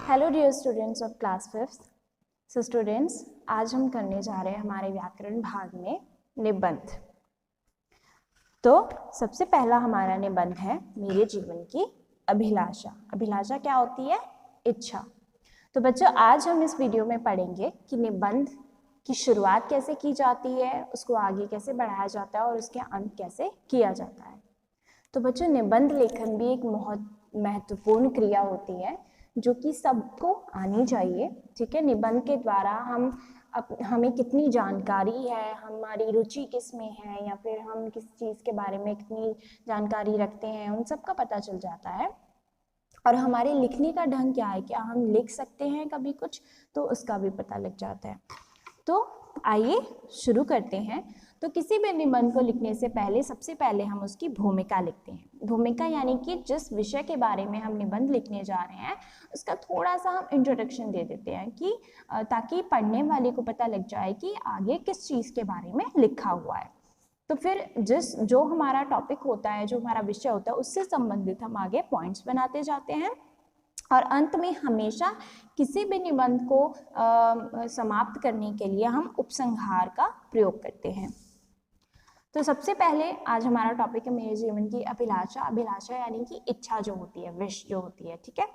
Hello dear students of class fifth. So students, आज हम करने जा रहे हैं हमारे व्याकरण भाग में निबंध। तो सबसे पहला हमारा निबंध है मेरे जीवन की अभिलाषा। अभिलाषा क्या होती है? इच्छा। तो बच्चों, आज हम इस वीडियो में पढ़ेंगे कि निबंध की शुरुआत कैसे की जाती है, उसको आगे कैसे बढ़ाया जाता है और उसके अंत कैसे किया जाता है। तो बच्चों, निबंध लेखन भी एक बहुत महत्वपूर्ण क्रिया होती है जो कि सबको आनी चाहिए। ठीक है, निबंध के द्वारा हमें कितनी जानकारी है, हमारी रुचि किस में है, या फिर हम किस चीज़ के बारे में कितनी जानकारी रखते हैं, उन सब का पता चल जाता है। और हमारे लिखने का ढंग क्या है, क्या हम लिख सकते हैं कभी कुछ, तो उसका भी पता लग जाता है। तो आइए शुरू करते हैं। तो किसी भी निबंध को लिखने से पहले सबसे पहले हम उसकी भूमिका लिखते हैं। भूमिका यानी कि जिस विषय के बारे में हम निबंध लिखने जा रहे हैं उसका थोड़ा सा हम इंट्रोडक्शन दे देते हैं कि ताकि पढ़ने वाले को पता लग जाए कि आगे किस चीज़ के बारे में लिखा हुआ है। तो फिर जो हमारा टॉपिक होता है, जो हमारा विषय होता है, उससे संबंधित हम आगे पॉइंट्स बनाते जाते हैं और अंत में हमेशा किसी भी निबंध को समाप्त करने के लिए हम उपसंहार का प्रयोग करते हैं। तो सबसे पहले आज हमारा टॉपिक है मेरे जीवन की अभिलाषा। अभिलाषा यानी कि इच्छा जो होती है, विश जो होती है। ठीक है,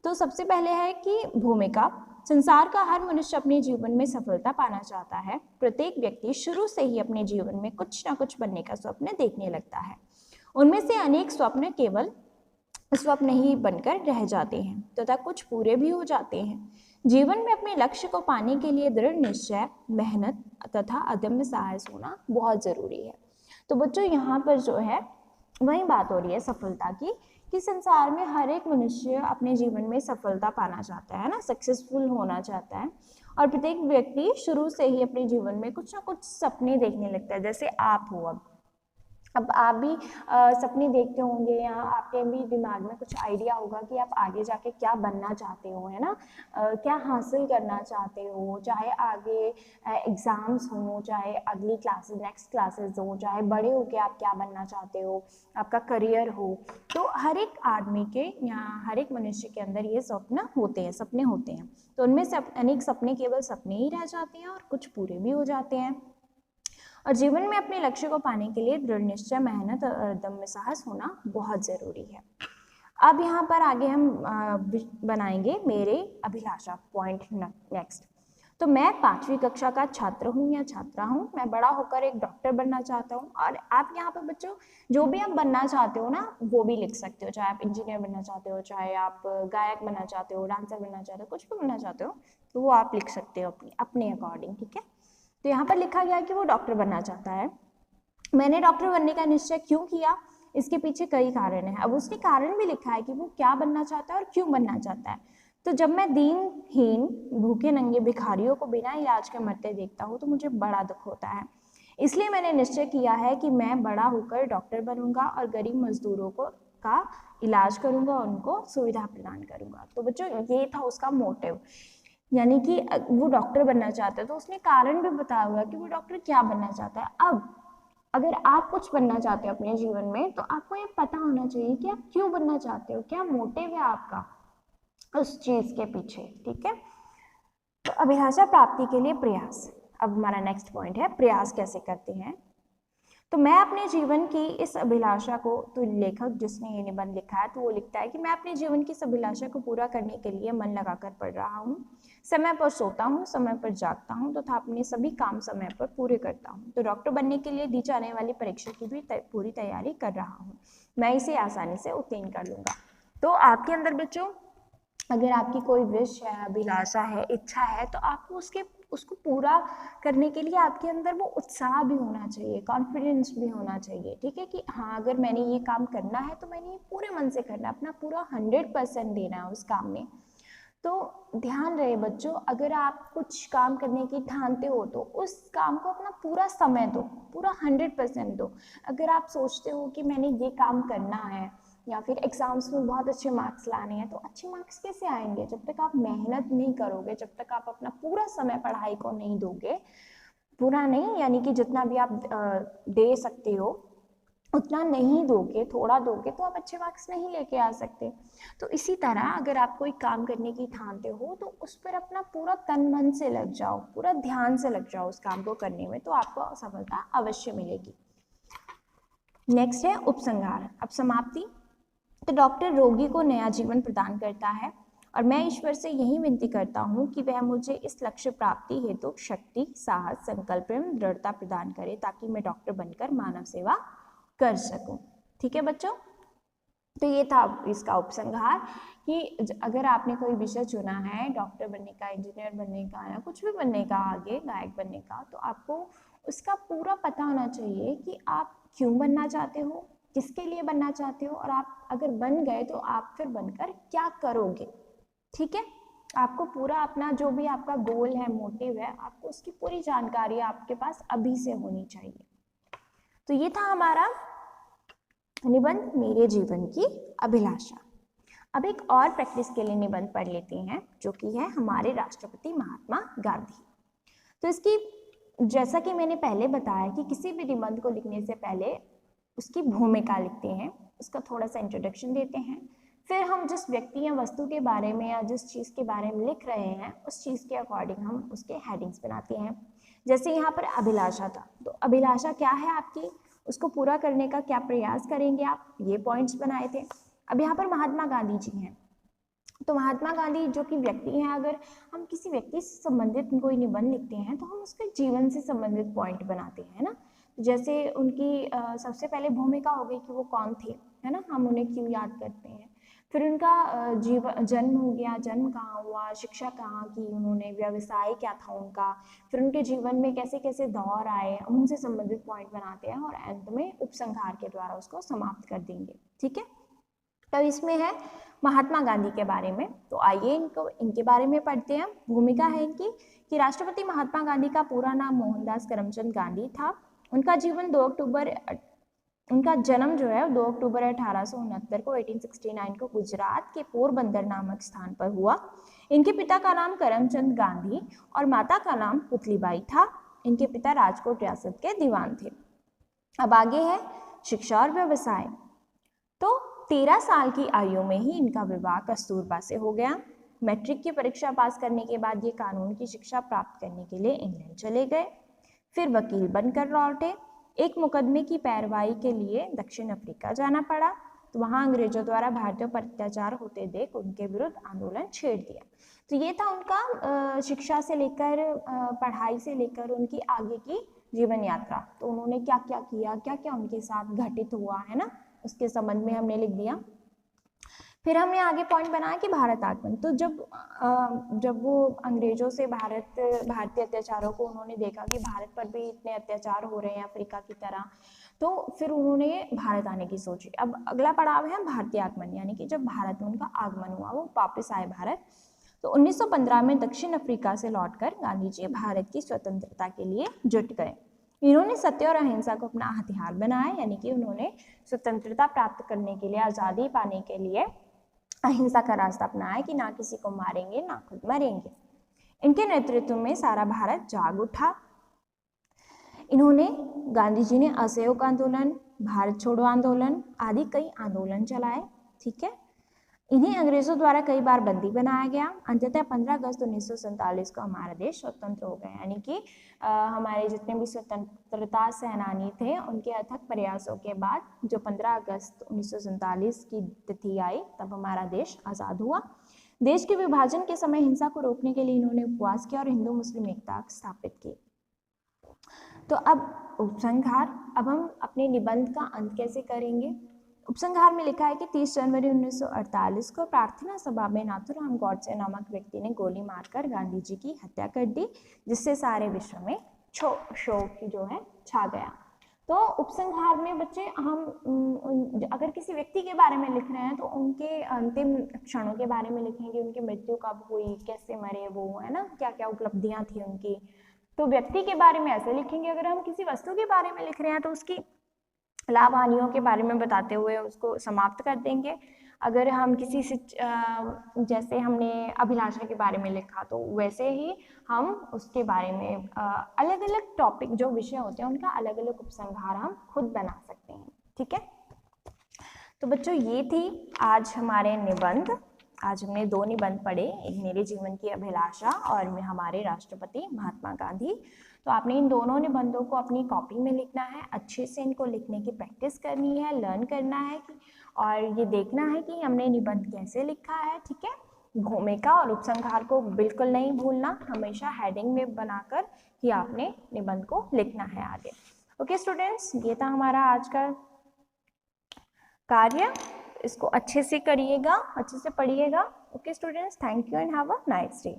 तो सबसे पहले है कि भूमिका। संसार का हर मनुष्य अपने जीवन में सफलता पाना चाहता है। प्रत्येक व्यक्ति शुरू से ही अपने जीवन में कुछ ना कुछ बनने का स्वप्न देखने लगता है। उनमें से अनेक स्वप्न केवल स्वप्न ही बनकर रह जाते हैं तथा कुछ पूरे भी हो जाते हैं। जीवन में अपने लक्ष्य को पाने के लिए दृढ़ निश्चय, मेहनत तथा अदम्य साहस होना बहुत जरूरी है। तो बच्चों, यहाँ पर जो है वही बात हो रही है सफलता की, कि संसार में हर एक मनुष्य अपने जीवन में सफलता पाना चाहता है ना, सक्सेसफुल होना चाहता है। और प्रत्येक व्यक्ति शुरू से ही अपने जीवन में कुछ ना कुछ सपने देखने लगता है। जैसे आप हो, अब आप भी सपने देखते होंगे, या आपके भी दिमाग में कुछ आइडिया होगा कि आप आगे जाके क्या बनना चाहते हो, है ना। क्या हासिल करना चाहते हो, चाहे आगे एग्जाम्स हो, चाहे अगली क्लासेस, नेक्स्ट क्लासेस हो, चाहे बड़े हो के आप क्या बनना चाहते हो, आपका करियर हो। तो हर एक आदमी के या हर एक मनुष्य के अंदर ये स्वप्न होते हैं, सपने होते हैं। तो उनमें से अनेक सपने केवल सपने ही रह जाते हैं और कुछ पूरे भी हो जाते हैं। और जीवन में अपने लक्ष्य को पाने के लिए दृढ़ निश्चय, मेहनत और दम्य साहस होना बहुत जरूरी है। अब यहाँ पर आगे हम बनाएंगे मेरे अभिलाषा पॉइंट नेक्स्ट। तो मैं 5वीं कक्षा का छात्र हूँ या छात्रा हूँ। मैं बड़ा होकर एक डॉक्टर बनना चाहता हूँ। और आप यहाँ पर बच्चों जो भी आप बनना चाहते हो ना, वो भी लिख सकते हो। चाहे आप इंजीनियर बनना चाहते हो, चाहे आप गायक बनना चाहते हो, डांसर बनना चाहते हो, कुछ भी बनना चाहते हो, तो वो आप लिख सकते हो अपने अकॉर्डिंग। ठीक है, तो यहाँ पर लिखा गया कि वो डॉक्टर बनना चाहता है। मैंने डॉक्टर बनने का निश्चय क्यों किया, इसके पीछे कई कारण हैं। अब उसने कारण भी लिखा है कि वो क्या बनना चाहता है और क्यों बनना चाहता है। तो जब मैं दीनहीन, भूखे नंगे भिखारियों को बिना इलाज के मरते देखता हूँ तो मुझे बड़ा दुख होता है। इसलिए मैंने निश्चय किया है कि मैं बड़ा होकर डॉक्टर बनूंगा और गरीब मजदूरों का इलाज करूंगा, उनको सुविधा प्रदान करूंगा। तो बच्चों, ये था उसका मोटिव, यानी कि वो डॉक्टर बनना चाहता है। तो उसने कारण भी बताया हुआ कि वो डॉक्टर क्या बनना चाहता है। अब अगर आप कुछ बनना चाहते हो अपने जीवन में, तो आपको ये पता होना चाहिए कि आप क्यों बनना चाहते हो, क्या मोटिव है आपका उस चीज के पीछे। ठीक है, तो अभिलाषा प्राप्ति के लिए प्रयास। अब हमारा नेक्स्ट पॉइंट है प्रयास कैसे करते हैं। तो मैं अपने जीवन की इस अभिलाषा को, तो लेखक जिसने ये निबंध लिखा है, तो वो लिखता है कि मैं अपने जीवन की इस अभिलाषा को पूरा करने के लिए मन लगाकर पढ़ रहा हूँ। समय पर सोता हूँ, समय पर जागता हूँ तथा अपने सभी काम समय पर पूरे करता हूँ। तो डॉक्टर बनने के लिए दी जाने वाली परीक्षा की भी पूरी तैयारी कर रहा हूँ। मैं इसे आसानी से उत्तीर्ण कर लूंगा। तो आपके अंदर बच्चों, अगर आपकी कोई विश है, अभिलाषा है, इच्छा है, तो आपको उसको पूरा करने के लिए आपके अंदर वो उत्साह भी होना चाहिए, कॉन्फिडेंस भी होना चाहिए। ठीक है, कि हाँ, अगर मैंने ये काम करना है तो मैंने ये पूरे मन से करना है, अपना पूरा 100% देना है उस काम में। तो ध्यान रहे बच्चों, अगर आप कुछ काम करने की ठानते हो तो उस काम को अपना पूरा समय दो, पूरा 100% दो। अगर आप सोचते हो कि मैंने ये काम करना है या फिर एग्जाम्स में बहुत अच्छे मार्क्स लाने हैं, तो अच्छे मार्क्स कैसे आएंगे जब तक आप मेहनत नहीं करोगे, जब तक आप अपना पूरा समय पढ़ाई को नहीं दोगे। पूरा नहीं, यानी कि जितना भी आप दे सकते हो उतना नहीं दोगे, थोड़ा दोगे, तो आप अच्छे मार्क्स नहीं लेके आ सकते। तो इसी तरह अगर आप कोई काम करने की ठानते हो तो उस पर अपना पूरा तन मन से लग जाओ, पूरा ध्यान से लग जाओ उस काम को करने में, तो आपको सफलता अवश्य मिलेगी। नेक्स्ट है उपसंहार। अब समाप्ति। तो डॉक्टर रोगी को नया जीवन प्रदान करता है और मैं ईश्वर से यही विनती करता हूँ कि वह मुझे इस लक्ष्य प्राप्ति हेतु शक्ति, साहस, संकल्प एवं दृढ़ता प्रदान करे ताकि मैं डॉक्टर बनकर मानव सेवा कर सकूं। ठीक है बच्चों, तो ये था इसका उपसंहार कि अगर आपने कोई विषय चुना है डॉक्टर बनने का, इंजीनियर बनने का या कुछ भी बनने का, आगे गायक बनने का, तो आपको उसका पूरा पता होना चाहिए कि आप क्यों बनना चाहते हो, किसके लिए बनना चाहते हो, और आप अगर बन गए तो आप फिर बनकर क्या करोगे। ठीक है, आपको पूरा अपना जो भी आपका गोल है, मोटिव है, आपको उसकी पूरी जानकारी आपके पास अभी से होनी चाहिए। तो ये था हमारा निबंध मेरे जीवन की अभिलाषा। अब एक और प्रैक्टिस के लिए निबंध पढ़ लेते हैं जो कि है हमारे राष्ट्रपति महात्मा गांधी। तो इसकी, जैसा कि मैंने पहले बताया कि किसी भी निबंध को लिखने से पहले उसकी भूमिका लिखते हैं, उसका थोड़ा सा इंट्रोडक्शन देते हैं, फिर हम जिस व्यक्ति या वस्तु के बारे में या जिस चीज़ के बारे में लिख रहे हैं उस चीज़ के अकॉर्डिंग हम उसके हेडिंग्स बनाते हैं। जैसे यहाँ पर अभिलाषा था, तो अभिलाषा क्या है आपकी, उसको पूरा करने का क्या प्रयास करेंगे आप, ये पॉइंट्स बनाए थे। अब यहाँ पर महात्मा गांधी जी हैं, तो महात्मा गांधी जो कि व्यक्ति हैं, अगर हम किसी व्यक्ति से संबंधित कोई निबंध लिखते हैं तो हम उसके जीवन से संबंधित पॉइंट बनाते हैं ना। जैसे उनकी सबसे पहले भूमिका हो गई कि वो कौन थे, है ना, हम उन्हें क्यों याद करते हैं। फिर उनका जीवन, जन्म हो गया, जन्म कहाँ हुआ, शिक्षा कहाँ की उन्होंने, व्यवसाय क्या था उनका, फिर उनके जीवन में कैसे कैसे दौर आए, उनसे संबंधित पॉइंट बनाते हैं और अंत में उपसंहार के द्वारा उसको समाप्त कर देंगे। ठीक है, तो इसमें है महात्मा गांधी के बारे में, तो आइए इनके बारे में पढ़ते हैं। भूमिका है इनकी कि राष्ट्रपति महात्मा गांधी का पूरा नाम मोहनदास करमचंद गांधी था। उनका जीवन उनका जन्म जो है 2 अक्टूबर 1869 को 1869 को गुजरात के पोरबंदर नामक स्थान पर हुआ। इनके पिता का नाम करमचंद गांधी और माता का नाम पुतलीबाई था। इनके पिता राजकोट रियासत के दीवान थे। अब आगे है शिक्षा और व्यवसाय। तो 13 साल की आयु में ही इनका विवाह कस्तूरबा से हो गया। मैट्रिक की परीक्षा पास करने के बाद ये कानून की शिक्षा प्राप्त करने के लिए इंग्लैंड चले गए, फिर वकील बनकर लौटे। एक मुकदमे की पैरवाई के लिए दक्षिण अफ्रीका जाना पड़ा, तो वहाँ अंग्रेजों द्वारा भारतीयों पर अत्याचार होते देख उनके विरुद्ध आंदोलन छेड़ दिया। तो ये था उनका शिक्षा से लेकर, पढ़ाई से लेकर उनकी आगे की जीवन यात्रा। तो उन्होंने क्या क्या किया, क्या क्या उनके साथ घटित हुआ, है ना, उसके संबंध में हमने लिख दिया। फिर हमने आगे पॉइंट बनाया कि भारत आगमन। तो जब वो अंग्रेजों से भारतीय अत्याचारों को उन्होंने देखा कि भारत पर भी इतने अत्याचार हो रहे हैं अफ्रीका की तरह, तो फिर उन्होंने भारत आने की सोची। अब अगला पड़ाव है भारतीय आगमन, यानी कि जब भारत में उनका आगमन हुआ, वो वापस आए भारत। तो 1915 में दक्षिण अफ्रीका से लौटकर गांधी जी भारत की स्वतंत्रता के लिए जुट गए। इन्होंने सत्य और अहिंसा को अपना हथियार बनाया, यानी कि उन्होंने स्वतंत्रता प्राप्त करने के लिए, आज़ादी पाने के लिए अहिंसा का रास्ता अपनाया कि ना किसी को मारेंगे ना खुद मरेंगे। इनके नेतृत्व में सारा भारत जाग उठा। इन्होंने, गांधी जी ने असहयोग आंदोलन, भारत छोड़ो आंदोलन आदि कई आंदोलन चलाए। ठीक है, इन्हें अंग्रेजों द्वारा कई बार बंदी बनाया गया। अंततः 15 अगस्त 1947 को हमारा देश स्वतंत्र हो गया, यानी कि हमारे जितने भी स्वतंत्रता सेनानी थे उनके अथक प्रयासों के बाद जो 15 अगस्त 1947 की तिथि आई, तब हमारा देश आज़ाद हुआ। देश के विभाजन के समय हिंसा को रोकने के लिए इन्होंने उपवास किया और हिंदू मुस्लिम एकता स्थापित की। तो अब उपसंहार, अब हम अपने निबंध का अंत कैसे करेंगे। उपसंहार में लिखा है कि 30 जनवरी 1948 को प्रार्थना सभा में नाथूराम गॉडसे नामक व्यक्ति ने गोली मारकर गांधी जी की हत्या कर दी, जिससे सारे विश्व में शोक जो है छा गया। तो उपसंहार में बच्चे हम अगर किसी व्यक्ति के बारे में लिख रहे हैं तो उनके अंतिम क्षणों के बारे में लिखेंगे, उनकी मृत्यु कब हुई, कैसे मरे वो, है ना, क्या क्या उपलब्धियां थी उनकी। तो व्यक्ति के बारे में ऐसे लिखेंगे। अगर हम किसी वस्तु के बारे में लिख रहे हैं तो उसकी लाभ हानियों के बारे में बताते हुए उसको समाप्त कर देंगे। अगर हम किसी से जैसे हमने अभिलाषा के बारे में लिखा तो वैसे ही हम उसके बारे में अलग अलग टॉपिक जो विषय होते हैं उनका अलग अलग उपसंहार हम खुद बना सकते हैं। ठीक है। तो बच्चों ये थी आज हमारे निबंध। आज हमने 2 निबंध पढ़े, एक मेरे जीवन की अभिलाषा और हमारे राष्ट्रपति महात्मा गांधी। तो आपने इन दोनों निबंधों को अपनी कॉपी में लिखना है, अच्छे से इनको लिखने की प्रैक्टिस करनी है, लर्न करना है और ये देखना है कि हमने निबंध कैसे लिखा है। ठीक है, भूमिका और उपसंहार को बिल्कुल नहीं भूलना, हमेशा हेडिंग में बनाकर ही आपने निबंध को लिखना है आगे। ओके स्टूडेंट्स, ये था हमारा आज का कार्य। इसको अच्छे से करिएगा, अच्छे से पढ़िएगा। Okay students, thank you and have a nice day.